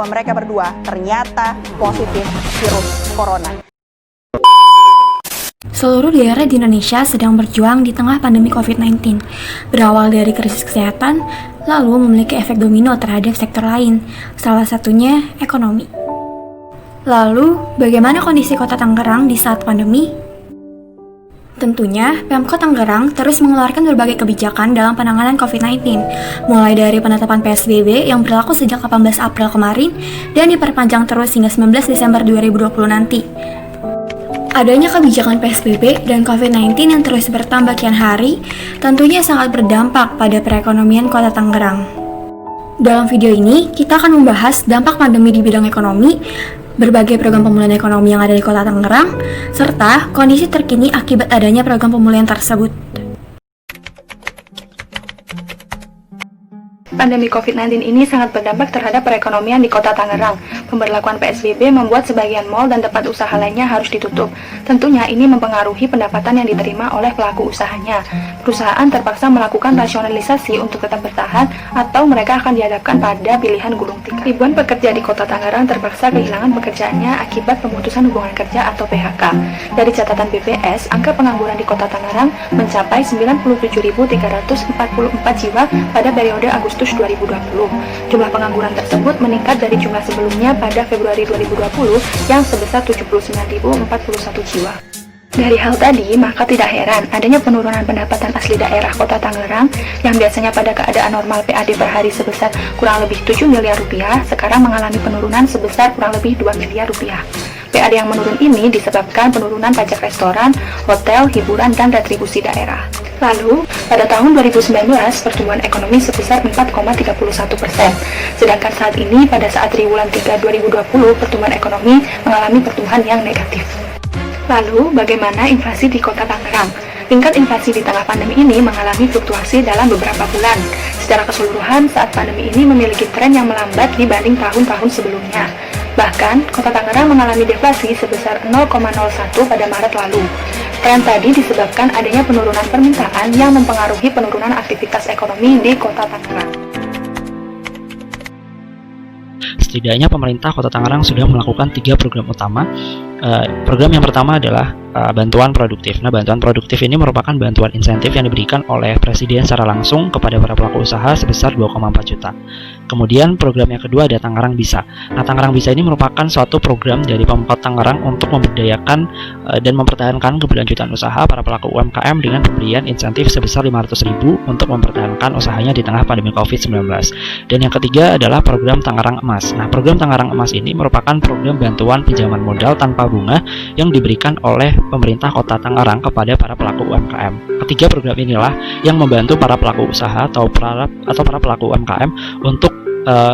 bahwa mereka berdua ternyata positif virus corona. Seluruh daerah di Indonesia sedang berjuang di tengah pandemi COVID-19. Berawal dari krisis kesehatan, lalu memiliki efek domino terhadap sektor lain, salah satunya ekonomi. Lalu, bagaimana kondisi Kota Tangerang di saat pandemi? Tentunya, Pemkot Tangerang terus mengeluarkan berbagai kebijakan dalam penanganan COVID-19, mulai dari penetapan PSBB yang berlaku sejak 18 April kemarin dan diperpanjang terus hingga 19 Desember 2020 nanti. Adanya kebijakan PSBB dan COVID-19 yang terus bertambah kian hari tentunya sangat berdampak pada perekonomian Kota Tangerang. Dalam video ini, kita akan membahas dampak pandemi di bidang ekonomi, berbagai program pemulihan ekonomi yang ada di Kota Tangerang, serta kondisi terkini akibat adanya program pemulihan tersebut. Pandemi COVID-19 ini sangat berdampak terhadap perekonomian di Kota Tangerang. Pemberlakuan PSBB membuat sebagian mal dan tempat usaha lainnya harus ditutup. Tentunya ini mempengaruhi pendapatan yang diterima oleh pelaku usahanya. Perusahaan terpaksa melakukan rasionalisasi untuk tetap bertahan atau mereka akan dihadapkan pada pilihan gulung tikar. Ribuan pekerja di Kota Tangerang terpaksa kehilangan pekerjaannya akibat pemutusan hubungan kerja atau PHK. Dari catatan BPS, angka pengangguran di Kota Tangerang mencapai 97.344 jiwa pada periode Agustus 2020. Jumlah pengangguran tersebut meningkat dari jumlah sebelumnya pada Februari 2020 yang sebesar 79.041 jiwa. Dari hal tadi, maka tidak heran adanya penurunan pendapatan asli daerah Kota Tangerang yang biasanya pada keadaan normal PAD per hari sebesar kurang lebih 7 miliar rupiah, sekarang mengalami penurunan sebesar kurang lebih 2 miliar rupiah. PAD yang menurun ini disebabkan penurunan pajak restoran, hotel, hiburan, dan retribusi daerah. Lalu, pada tahun 2019, pertumbuhan ekonomi sebesar 4,31%. Sedangkan saat ini, pada saat triwulan 3 2020, pertumbuhan ekonomi mengalami pertumbuhan yang negatif. Lalu, bagaimana inflasi di Kota Tangerang? Tingkat inflasi di tengah pandemi ini mengalami fluktuasi dalam beberapa bulan. Secara keseluruhan, saat pandemi ini memiliki tren yang melambat dibanding tahun-tahun sebelumnya. Bahkan, Kota Tangerang mengalami deflasi sebesar 0,01 pada Maret lalu. Tren tadi disebabkan adanya penurunan permintaan yang mempengaruhi penurunan aktivitas ekonomi di Kota Tangerang. Setidaknya pemerintah Kota Tangerang sudah melakukan 3 program utama. Program yang pertama adalah bantuan produktif. Nah, bantuan produktif ini merupakan bantuan insentif yang diberikan oleh Presiden secara langsung kepada para pelaku usaha sebesar 2,4 juta. Kemudian program yang kedua ada Tangerang Bisa. Nah, Tangerang Bisa ini merupakan suatu program dari Pemkot Tangerang untuk memberdayakan dan mempertahankan keberlanjutan usaha para pelaku UMKM dengan pemberian insentif sebesar 500.000 untuk mempertahankan usahanya di tengah pandemi COVID-19. Dan yang ketiga adalah program Tangerang Emas. Nah, program Tangerang Emas ini merupakan program bantuan pinjaman modal tanpa bunga yang diberikan oleh pemerintah Kota Tangerang kepada para pelaku UMKM. Ketiga program inilah yang membantu para pelaku usaha atau para pelaku UMKM untuk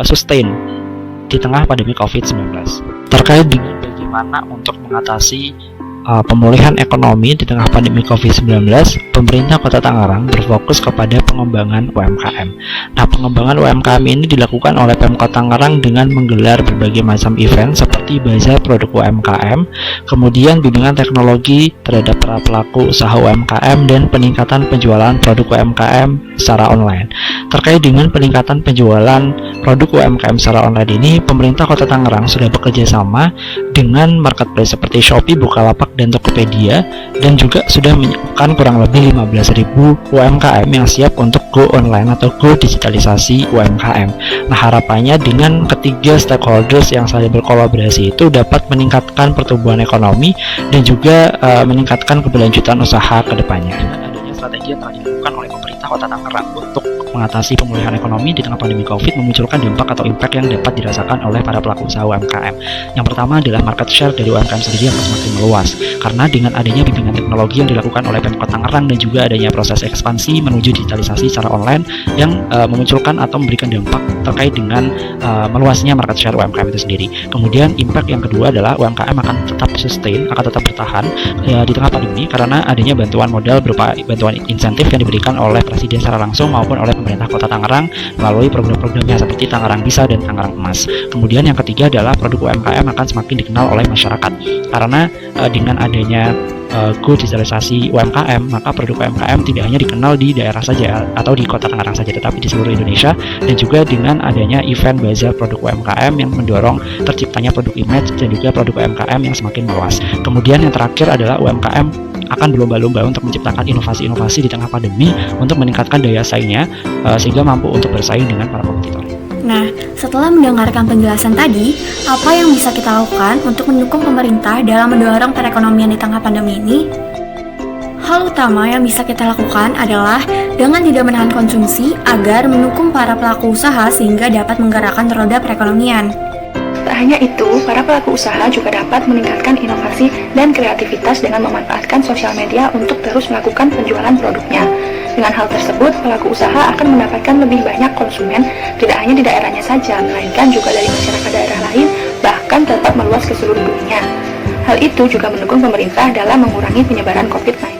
sustain di tengah pandemi COVID-19. Terkait dengan bagaimana untuk mengatasi pemulihan ekonomi di tengah pandemi COVID-19, pemerintah Kota Tangerang berfokus kepada pengembangan UMKM. Nah, pengembangan UMKM ini dilakukan oleh Pemkot Tangerang dengan menggelar berbagai macam event seperti bazar produk UMKM, kemudian bimbingan teknologi terhadap para pelaku usaha UMKM, dan peningkatan penjualan produk UMKM secara online. Terkait dengan peningkatan penjualan produk UMKM secara online ini, pemerintah Kota Tangerang sudah bekerja sama dengan marketplace seperti Shopee, Bukalapak, dan Tokopedia, dan juga sudah menyiapkan kurang lebih 15.000 UMKM yang siap untuk go online atau go digitalisasi UMKM. Nah, harapannya dengan ketiga stakeholders yang saling berkolaborasi itu dapat meningkatkan pertumbuhan ekonomi dan juga meningkatkan keberlanjutan usaha ke depannya. Adanya strategi yang telah dilakukan oleh pemerintah Kota Tangerang untuk mengatasi pemulihan ekonomi di tengah pandemi COVID memunculkan dampak atau impact yang dapat dirasakan oleh para pelaku usaha UMKM. Yang pertama adalah market share dari UMKM sendiri akan semakin meluas, karena dengan adanya bimbingan teknologi yang dilakukan oleh Pemkot Tangerang dan juga adanya proses ekspansi menuju digitalisasi secara online yang memunculkan atau memberikan dampak terkait dengan meluasnya market share UMKM itu sendiri. Kemudian impact yang kedua adalah UMKM akan tetap sustain, akan tetap bertahan di tengah pandemi karena adanya bantuan modal berupa bantuan bantuan insentif yang diberikan oleh Presiden secara langsung maupun oleh pemerintah Kota Tangerang melalui program-programnya seperti Tangerang Bisa dan Tangerang Emas. Kemudian yang ketiga adalah produk UMKM akan semakin dikenal oleh masyarakat karena dengan adanya go digitalisasi UMKM, maka produk UMKM tidak hanya dikenal di daerah saja atau di Kota Tangerang saja, tetapi di seluruh Indonesia, dan juga dengan adanya event bazar produk UMKM yang mendorong terciptanya produk image dan juga produk UMKM yang semakin luas. Kemudian yang terakhir adalah UMKM akan berlomba-lomba untuk menciptakan inovasi-inovasi di tengah pandemi untuk meningkatkan daya saingnya sehingga mampu untuk bersaing dengan para kompetitor. Nah, setelah mendengarkan penjelasan tadi, apa yang bisa kita lakukan untuk mendukung pemerintah dalam mendorong perekonomian di tengah pandemi ini? Hal utama yang bisa kita lakukan adalah dengan tidak menahan konsumsi agar mendukung para pelaku usaha sehingga dapat menggerakkan roda perekonomian. Tak hanya itu, para pelaku usaha juga dapat meningkatkan inovasi dan kreativitas dengan memanfaatkan sosial media untuk terus melakukan penjualan produknya. Dengan hal tersebut, pelaku usaha akan mendapatkan lebih banyak konsumen, tidak hanya di daerahnya saja, melainkan juga dari masyarakat daerah lain, bahkan tetap meluas ke seluruh dunia. Hal itu juga mendukung pemerintah dalam mengurangi penyebaran COVID-19.